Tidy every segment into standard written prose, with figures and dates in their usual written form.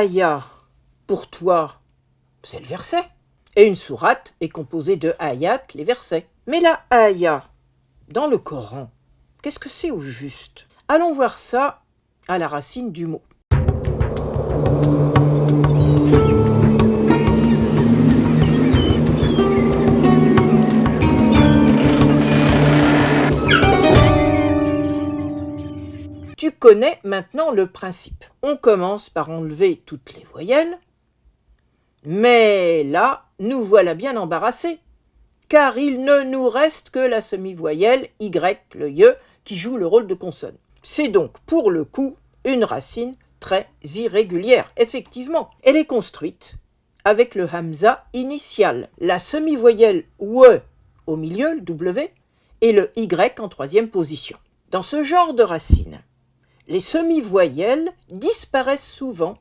aya, pour toi, c'est le verset. Et une sourate est composée de ayat, les versets. Mais la aya, dans le Coran, qu'est-ce que c'est au juste? Allons voir ça à la racine du mot. Tu connais maintenant le principe. On commence par enlever toutes les voyelles, mais là, nous voilà bien embarrassés, car il ne nous reste que la semi-voyelle Y, le Y, qui joue le rôle de consonne. C'est donc, pour le coup, une racine très irrégulière, effectivement. Elle est construite avec le hamza initial, la semi-voyelle WE au milieu, le W, et le Y en troisième position. Dans ce genre de racine, les semi-voyelles disparaissent souvent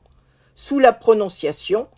sous la prononciation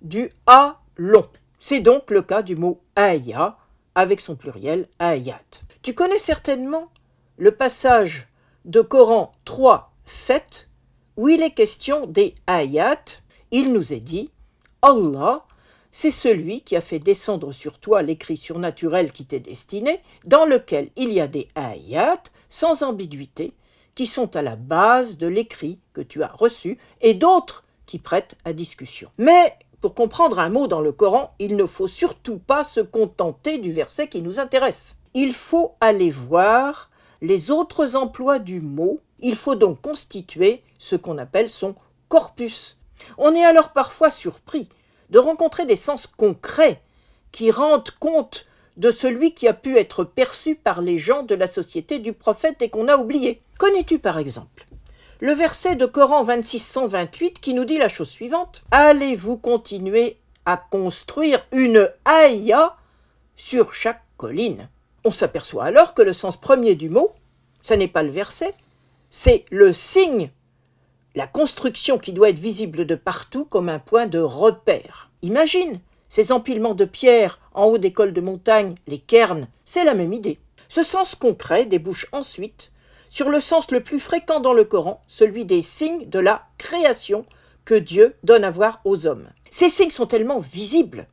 du A long. C'est donc le cas du mot aya avec son pluriel ayat. Tu connais certainement le passage de Coran 3, 7 où il est question des ayat. Il nous est dit « Allah, c'est celui qui a fait descendre sur toi l'écrit surnaturel qui t'est destiné, dans lequel il y a des ayat sans ambiguïté, qui sont à la base de l'écrit que tu as reçu et d'autres qui prêtent à discussion. » Mais pour comprendre un mot dans le Coran, il ne faut surtout pas se contenter du verset qui nous intéresse. Il faut aller voir les autres emplois du mot. Il faut donc constituer ce qu'on appelle son corpus. On est alors parfois surpris de rencontrer des sens concrets qui rendent compte de celui qui a pu être perçu par les gens de la société du prophète et qu'on a oublié. Connais-tu par exemple le verset de Coran 26-128 qui nous dit la chose suivante: « Allez-vous continuer à construire une aya sur chaque colline ?» On s'aperçoit alors que le sens premier du mot, ce n'est pas le verset, c'est le signe, la construction qui doit être visible de partout comme un point de repère. Imagine ces empilements de pierres en haut des cols de montagne, les cairns, c'est la même idée. Ce sens concret débouche ensuite sur le sens le plus fréquent dans le Coran, celui des signes de la création que Dieu donne à voir aux hommes. Ces signes sont tellement visibles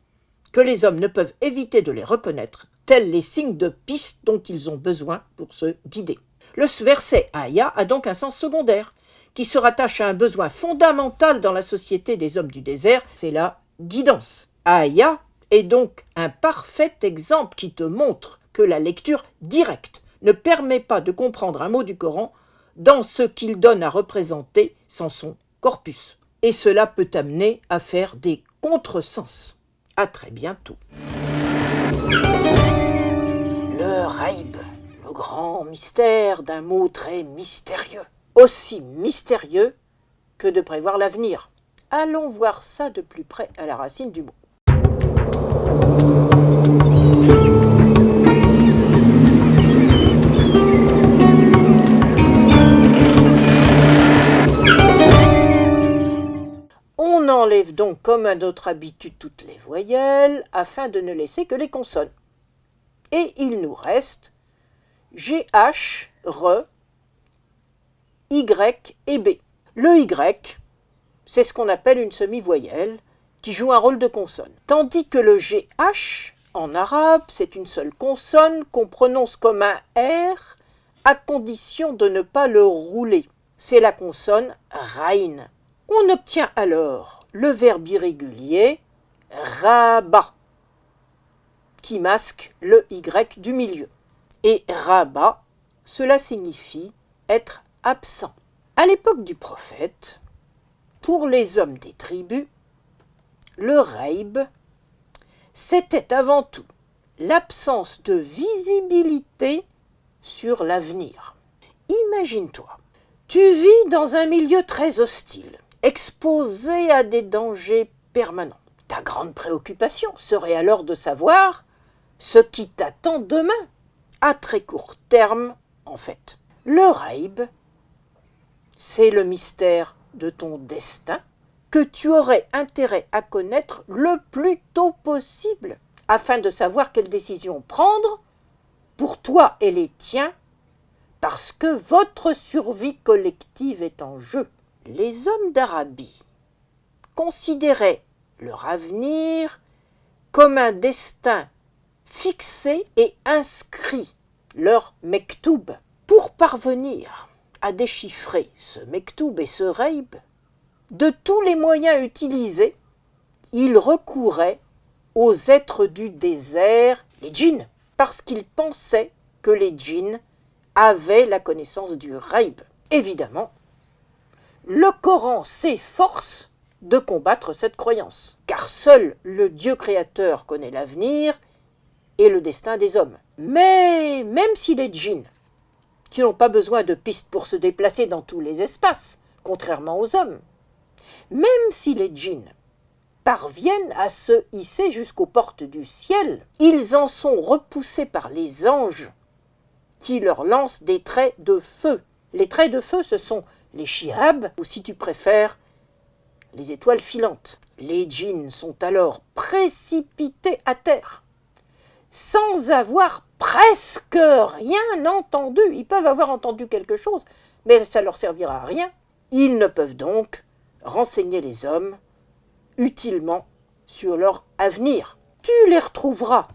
que les hommes ne peuvent éviter de les reconnaître, tels les signes de piste dont ils ont besoin pour se guider. Le verset aya a donc un sens secondaire, qui se rattache à un besoin fondamental dans la société des hommes du désert, c'est la guidance. Aya est donc un parfait exemple qui te montre que la lecture directe ne permet pas de comprendre un mot du Coran dans ce qu'il donne à représenter sans son corpus. Et cela peut amener à faire des contresens. À très bientôt. Le raïb, le grand mystère d'un mot très mystérieux. Aussi mystérieux que de prévoir l'avenir. Allons voir ça de plus près à la racine du mot. On enlève donc comme à notre habitude toutes les voyelles afin de ne laisser que les consonnes. Et il nous reste GH, RE, Y et B. Le Y, c'est ce qu'on appelle une semi-voyelle qui joue un rôle de consonne. Tandis que le GH, en arabe, c'est une seule consonne qu'on prononce comme un R à condition de ne pas le rouler. C'est la consonne raïn. On obtient alors le verbe irrégulier rabat qui masque le Y du milieu. Et rabat, cela signifie être absent. À l'époque du prophète, pour les hommes des tribus, le raïb, c'était avant tout l'absence de visibilité sur l'avenir. Imagine-toi, tu vis dans un milieu très hostile, exposé à des dangers permanents. Ta grande préoccupation serait alors de savoir ce qui t'attend demain, à très court terme en fait. Le raïb, c'est le mystère de ton destin que tu aurais intérêt à connaître le plus tôt possible afin de savoir quelle décision prendre pour toi et les tiens parce que votre survie collective est en jeu. Les hommes d'Arabie considéraient leur avenir comme un destin fixé et inscrit, leur mektoub. Pour parvenir à déchiffrer ce mektoub et ce reib, de tous les moyens utilisés, ils recouraient aux êtres du désert, les djinns, parce qu'ils pensaient que les djinns avaient la connaissance du reib. Évidemment, le Coran s'efforce de combattre cette croyance, car seul le Dieu créateur connaît l'avenir et le destin des hommes. Mais même si les djinns, qui n'ont pas besoin de pistes pour se déplacer dans tous les espaces, contrairement aux hommes, même si les djinns parviennent à se hisser jusqu'aux portes du ciel, ils en sont repoussés par les anges qui leur lancent des traits de feu. Les traits de feu, ce sont les shihab, ou si tu préfères, les étoiles filantes. Les djinns sont alors précipités à terre, sans avoir presque rien entendu. Ils peuvent avoir entendu quelque chose, mais ça ne leur servira à rien. Ils ne peuvent donc renseigner les hommes utilement sur leur avenir. Tu les retrouveras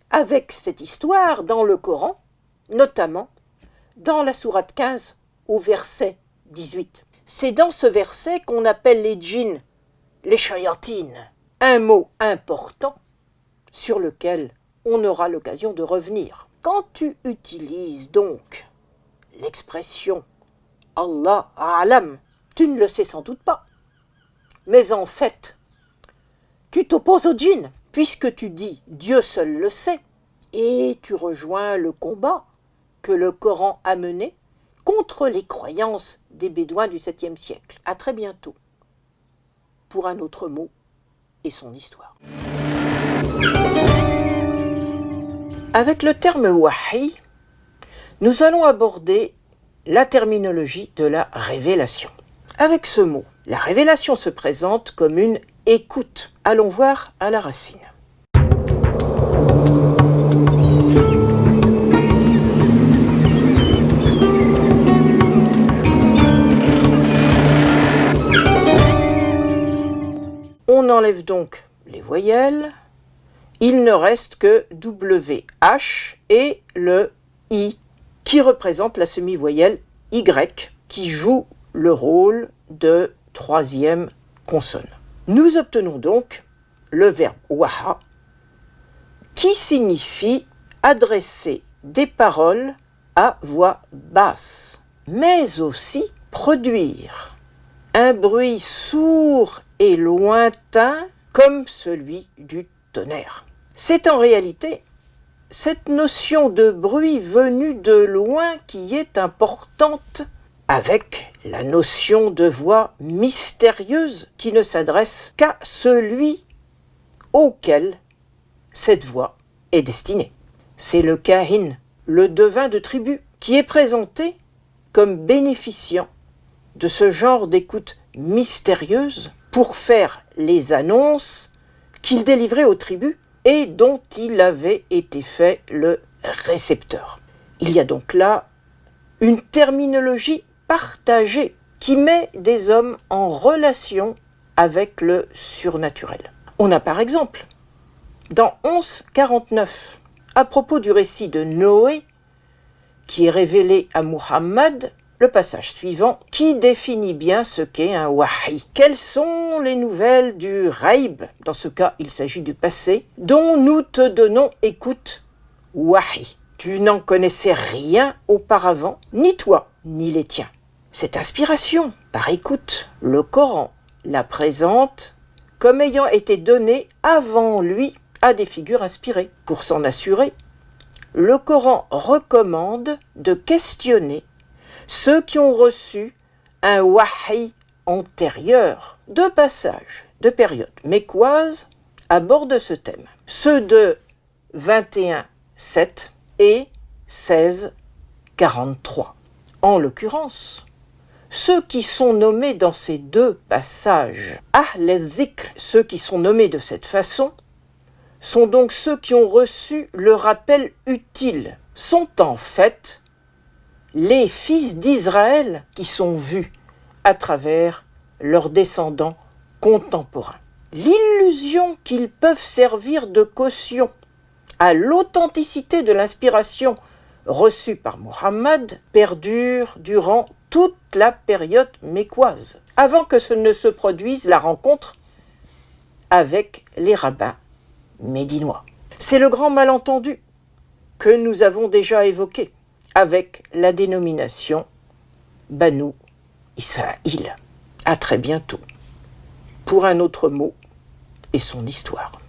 avec cette histoire dans le Coran, notamment dans la sourate 15 au verset 18. C'est dans ce verset qu'on appelle les djinns les shayatines, un mot important sur lequel on aura l'occasion de revenir. Quand tu utilises donc l'expression Allah a'lam, tu ne le sais sans doute pas. Mais en fait, tu t'opposes aux djinns, puisque tu dis Dieu seul le sait, et tu rejoins le combat que le Coran a mené contre les croyances des Bédouins du 7e siècle. À très bientôt pour un autre mot et son histoire. Avec le terme wahi, nous allons aborder la terminologie de la révélation. Avec ce mot, la révélation se présente comme une écoute. Allons voir à la racine. On enlève donc les voyelles. Il ne reste que WH et le I qui représente la semi-voyelle Y qui joue le rôle de troisième consonne. Nous obtenons donc le verbe waha qui signifie adresser des paroles à voix basse, mais aussi produire un bruit sourd et lointain comme celui du tonnerre. C'est en réalité cette notion de bruit venu de loin qui est importante avec la notion de voix mystérieuse qui ne s'adresse qu'à celui auquel cette voix est destinée. C'est le kahin, le devin de tribu, qui est présenté comme bénéficiant de ce genre d'écoute mystérieuse pour faire les annonces qu'il délivrait aux tribus et dont il avait été fait le récepteur. Il y a donc là une terminologie partagée qui met des hommes en relation avec le surnaturel. On a par exemple, dans 11:49, à propos du récit de Noé, qui est révélé à Muhammad, le passage suivant, qui définit bien ce qu'est un wahi. Quelles sont les nouvelles du reib, dans ce cas il s'agit du passé, dont nous te donnons écoute, wahi. Tu n'en connaissais rien auparavant, ni toi, ni les tiens. Cette inspiration, par écoute, le Coran la présente comme ayant été donnée avant lui à des figures inspirées. Pour s'en assurer, le Coran recommande de questionner ceux qui ont reçu un wahi antérieur. Deux passages de période mécoise abordent ce thème. Ceux de 21:7 et 16:43. En l'occurrence, ceux qui sont nommés dans ces deux passages, Ahl al-Dhikr, ceux qui sont nommés de cette façon, sont donc ceux qui ont reçu le rappel utile, sont en fait les fils d'Israël qui sont vus à travers leurs descendants contemporains. L'illusion qu'ils peuvent servir de caution à l'authenticité de l'inspiration reçue par Muhammad perdure durant toute la période mécoise, avant que ce ne se produise la rencontre avec les rabbins médinois. C'est le grand malentendu que nous avons déjà évoqué avec la dénomination Banu Israël. À très bientôt pour un autre mot et son histoire.